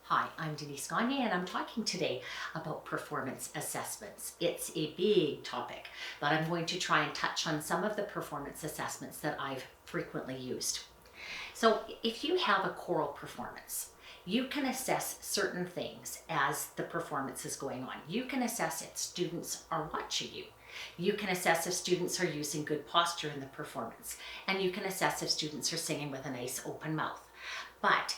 Hi, I'm Denise and I'm talking today about performance assessments. It's a big topic, but I'm going to try and touch on some of the performance assessments that I've frequently used. So if you have a choral performance, you can assess certain things as the performance is going on. You can assess if students are watching you. You can assess if students are using good posture in the performance, and you can assess if students are singing with a nice open mouth. But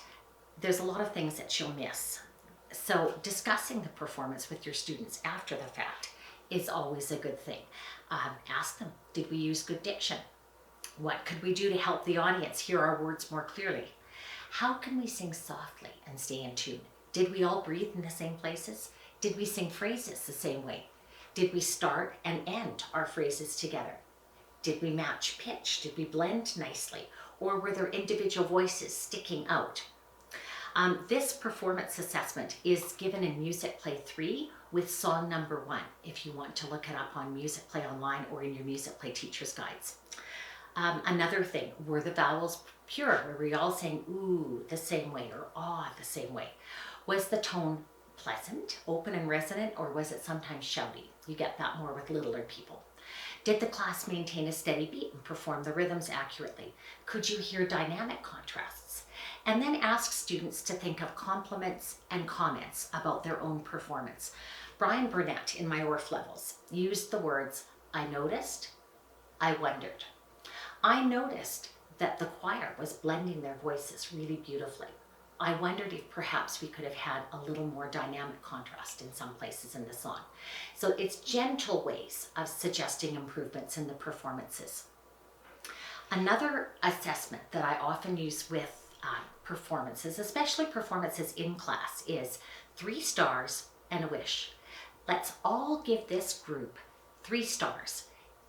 there's a lot of things that you'll miss. So discussing the performance with your students after the fact is always a good thing. Ask them, did we use good diction? What could we do to help the audience hear our words more clearly? How can we sing softly and stay in tune? Did we all breathe in the same places? Did we sing phrases the same way? Did we start and end our phrases together? Did we match pitch? Did we blend nicely? Or were there individual voices sticking out? This performance assessment is given in Musicplay 3 with song number 1, if you want to look it up on Musicplay online or in your Musicplay teacher's guides. Another thing, were the vowels pure? Were we all saying ooh the same way or ah the same way? Was the tone pleasant, open and resonant, or was it sometimes shouty? You get that more with littler people. Did the class maintain a steady beat and perform the rhythms accurately? Could you hear dynamic contrasts? And then ask students to think of compliments and comments about their own performance. Brian Burnett in my Orff levels used the words, I noticed, I wondered. I noticed that the choir was blending their voices really beautifully. I wondered if perhaps we could have had a little more dynamic contrast in some places in the song. So it's gentle ways of suggesting improvements in the performances. Another assessment that I often use with performances, especially performances in class, is 3 stars and a wish. Let's all give this group 3 stars.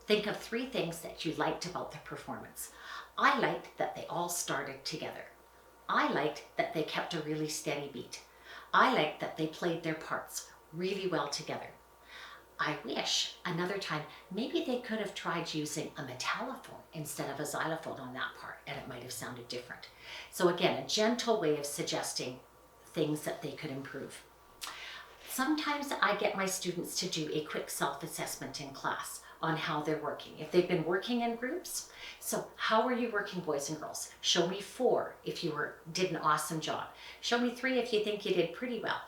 Think of 3 things that you liked about the performance. I liked that they all started together. I liked that they kept a really steady beat. I liked that they played their parts really well together. I wish another time maybe they could have tried using a metallophone instead of a xylophone on that part, and it might have sounded different. So again, a gentle way of suggesting things that they could improve. Sometimes I get my students to do a quick self-assessment in class on how they're working. If they've been working in groups, so how are you working, boys and girls? Show me 4 if you did an awesome job. Show me 3 if you think you did pretty well.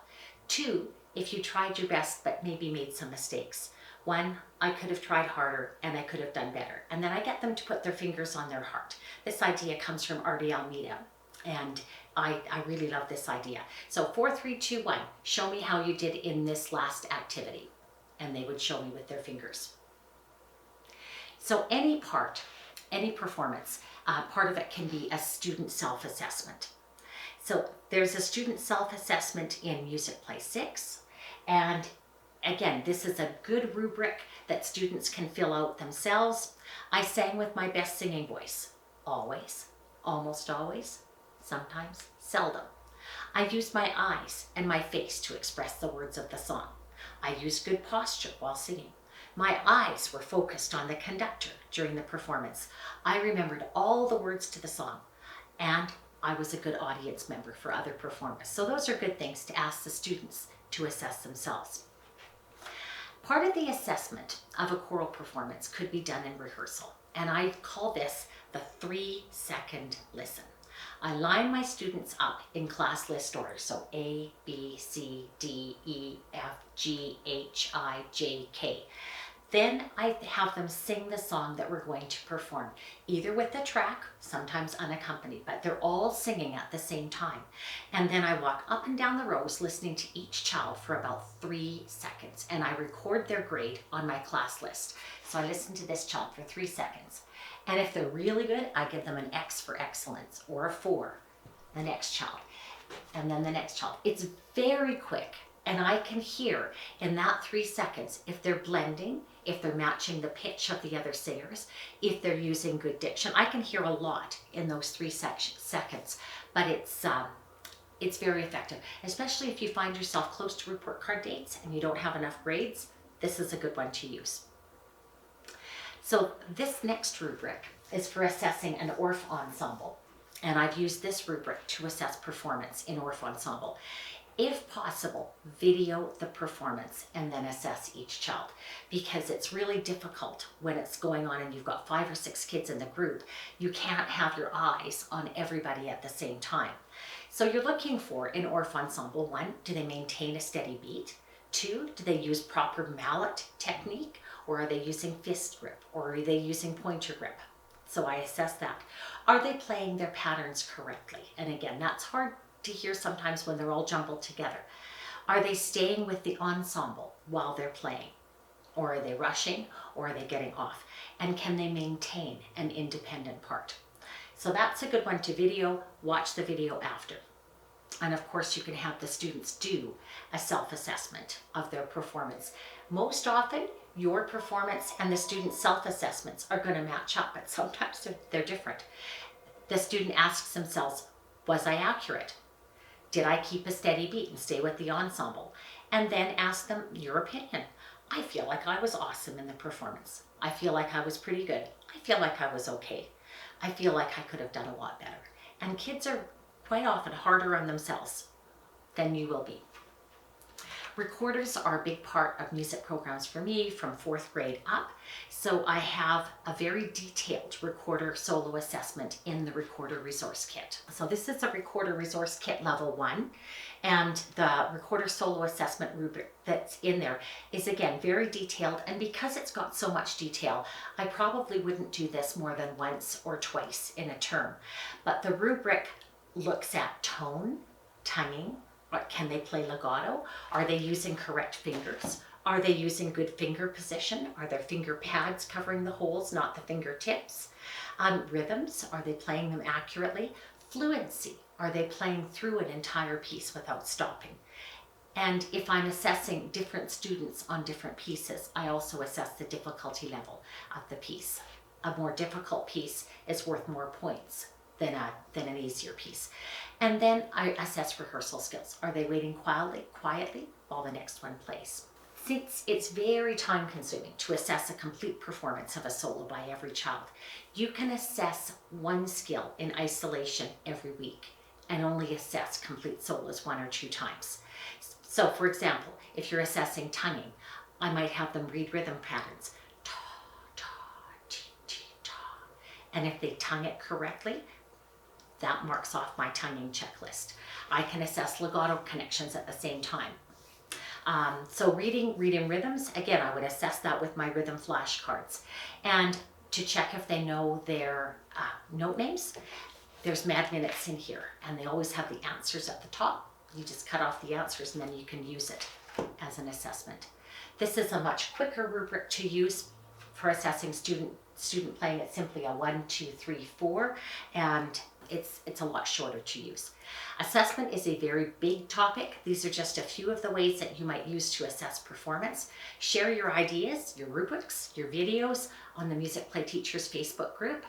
2, if you tried your best but maybe made some mistakes. 1, I could have tried harder and I could have done better. And then I get them to put their fingers on their heart. This idea comes from Artie Almeida, and I really love this idea. So 4, 3, 2, 1, show me how you did in this last activity. And they would show me with their fingers. So any part, any performance, part of it can be a student self-assessment. So there's a student self-assessment in Musicplay 6, and again, this is a good rubric that students can fill out themselves. I sang with my best singing voice, always, almost always, sometimes, seldom. I used my eyes and my face to express the words of the song. I used good posture while singing. My eyes were focused on the conductor during the performance. I remembered all the words to the song, and I was a good audience member for other performers. So those are good things to ask the students to assess themselves. Part of the assessment of a choral performance could be done in rehearsal, and I call this the 3-second listen. I line my students up in class list order, so A, B, C, D, E, F, G, H, I, J, K. Then I have them sing the song that we're going to perform, either with the track, sometimes unaccompanied, but they're all singing at the same time. And then I walk up and down the rows listening to each child for about 3 seconds, and I record their grade on my class list. So I listen to this child for 3 seconds. And if they're really good, I give them an X for excellence, or a 4, the next child, and then the next child. It's very quick, and I can hear in that 3 seconds if they're blending, if they're matching the pitch of the other singers, if they're using good diction. I can hear a lot in those 3 seconds, but it's very effective, especially if you find yourself close to report card dates and you don't have enough grades. This is a good one to use. So this next rubric is for assessing an Orff ensemble, and I've used this rubric to assess performance in Orff ensemble. If possible, video the performance and then assess each child, because it's really difficult when it's going on and you've got 5 or 6 kids in the group. You can't have your eyes on everybody at the same time. So you're looking for, in Orff Ensemble, 1, do they maintain a steady beat? 2, do they use proper mallet technique, or are they using fist grip, or are they using pointer grip? So I assess that. Are they playing their patterns correctly? And again, that's hard to hear sometimes when they're all jumbled together. Are they staying with the ensemble while they're playing? Or are they rushing, or are they getting off? And can they maintain an independent part? So that's a good one to video. Watch the video after. And of course, you can have the students do a self-assessment of their performance. Most often, your performance and the student's self-assessments are going to match up, but sometimes they're different. The student asks themselves, was I accurate? Did I keep a steady beat and stay with the ensemble? And then ask them your opinion. I feel like I was awesome in the performance. I feel like I was pretty good. I feel like I was okay. I feel like I could have done a lot better. And kids are quite often harder on themselves than you will be. Recorders are a big part of music programs for me from 4th grade up. So I have a very detailed recorder solo assessment in the recorder resource kit. So this is a recorder resource kit level 1. And the recorder solo assessment rubric that's in there is, again, very detailed. And because it's got so much detail, I probably wouldn't do this more than once or twice in a term. But the rubric looks at tone, tonguing. Can they play legato? Are they using correct fingers? Are they using good finger position? Are their finger pads covering the holes, not the fingertips? Rhythms, are they playing them accurately? Fluency, are they playing through an entire piece without stopping? And if I'm assessing different students on different pieces, I also assess the difficulty level of the piece. A more difficult piece is worth more points than an easier piece. And then I assess rehearsal skills. Are they waiting quietly while the next one plays? Since it's very time consuming to assess a complete performance of a solo by every child, you can assess one skill in isolation every week and only assess complete solos 1 or 2 times. So for example, if you're assessing tonguing, I might have them read rhythm patterns. Ta, ta, ti, ti, ta. And if they tongue it correctly, that marks off my tonguing checklist. I can assess legato connections at the same time. So reading rhythms, again, I would assess that with my rhythm flashcards. And to check if they know their note names, there's mad minutes in here, and they always have the answers at the top. You just cut off the answers and then you can use it as an assessment. This is a much quicker rubric to use for assessing student playing. It's simply a 1, 2, 3, 4, and it's a lot shorter to use. Assessment is a very big topic. These are just a few of the ways that you might use to assess performance. Share your ideas, your rubrics, your videos on the Musicplay Teachers Facebook group.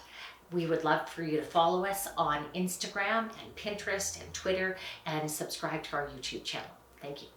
We would love for you to follow us on Instagram and Pinterest and Twitter, and subscribe to our YouTube channel. Thank you.